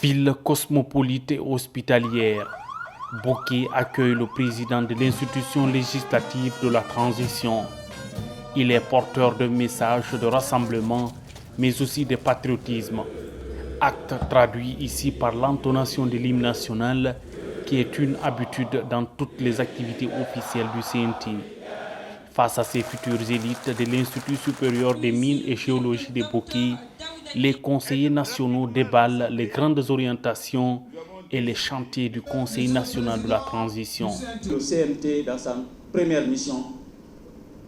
Ville cosmopolite et hospitalière, Boké accueille le président de l'institution législative de la transition. Il est porteur de messages de rassemblement, mais aussi de patriotisme. Acte traduit ici par l'intonation de l'hymne national, qui est une habitude dans toutes les activités officielles du CNT. Face à ces futures élites de l'Institut supérieur des mines et géologie de Boké, les conseillers nationaux déballent les grandes orientations et les chantiers du Conseil national de la transition. Le CNT, dans sa première mission,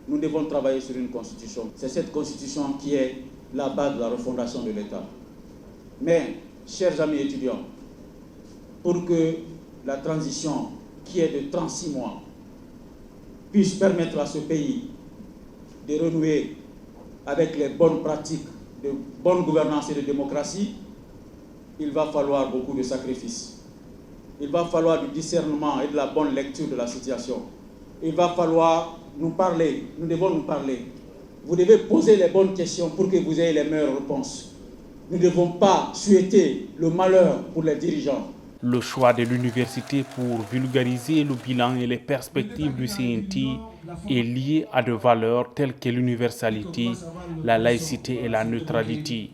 nous devons travailler sur une constitution. C'est cette constitution qui est la base de la refondation de l'État. Mais, chers amis étudiants, pour que la transition, qui est de 36 mois, puisse permettre à ce pays de renouer avec les bonnes pratiques de bonne gouvernance et de démocratie, il va falloir beaucoup de sacrifices. Il va falloir du discernement et de la bonne lecture de la situation. Il va falloir nous parler, nous devons nous parler. Vous devez poser les bonnes questions pour que vous ayez les meilleures réponses. Nous ne devons pas souhaiter le malheur pour les dirigeants. Le choix de l'université pour vulgariser le bilan et les perspectives du CNT est lié à des valeurs telles que l'universalité, la laïcité et la neutralité.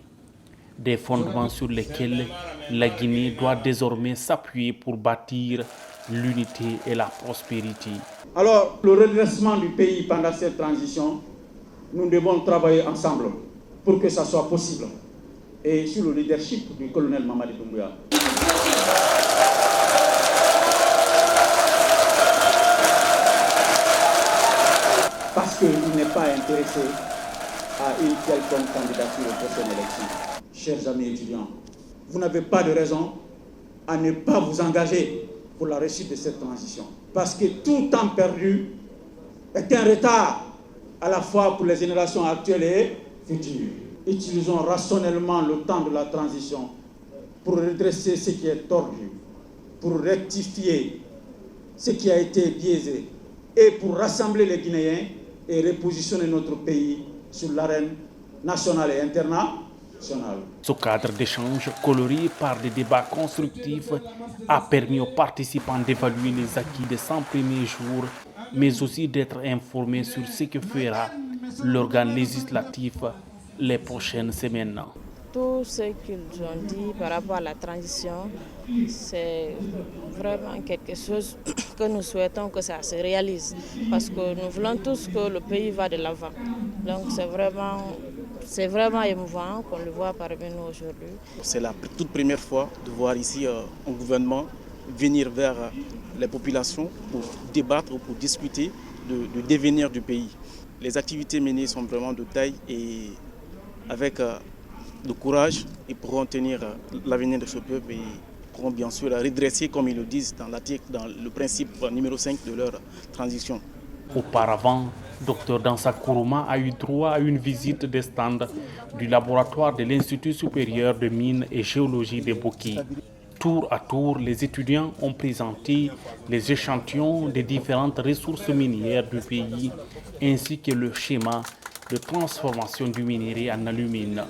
Des fondements sur lesquels la Guinée doit désormais s'appuyer pour bâtir l'unité et la prospérité. Alors, le redressement du pays pendant cette transition, nous devons travailler ensemble pour que ça soit possible. Et sous le leadership du colonel Mamadi Doumbouya. Parce qu'il n'est pas intéressé à une quelconque candidature aux prochaines élections. Chers amis étudiants, vous n'avez pas de raison à ne pas vous engager pour la réussite de cette transition. Parce que tout temps perdu est un retard à la fois pour les générations actuelles et futures. Utilisons rationnellement le temps de la transition pour redresser ce qui est tordu, pour rectifier ce qui a été biaisé et pour rassembler les Guinéens et repositionner notre pays sur l'arène nationale et internationale. Ce cadre d'échange coloré par des débats constructifs a permis aux participants d'évaluer les acquis des 100 premiers jours, mais aussi d'être informés sur ce que fera l'organe législatif les prochaines semaines. Tout ce qu'ils ont dit par rapport à la transition, c'est vraiment quelque chose que nous souhaitons que ça se réalise. Parce que nous voulons tous que le pays va de l'avant. Donc c'est vraiment émouvant qu'on le voit parmi nous aujourd'hui. C'est la toute première fois de voir ici un gouvernement venir vers les populations pour débattre, pour discuter du devenir du pays. Les activités menées sont vraiment de taille et avec de courage, ils pourront tenir l'avenir de ce peuple et pourront bien sûr redresser, comme ils le disent dans le principe numéro 5 de leur transition. Auparavant, Dr Dansa Kourouma a eu droit à une visite des stands du laboratoire de l'Institut supérieur de mines et géologie de Boké. Tour à tour, les étudiants ont présenté les échantillons des différentes ressources minières du pays ainsi que le schéma de transformation du minerai en alumine.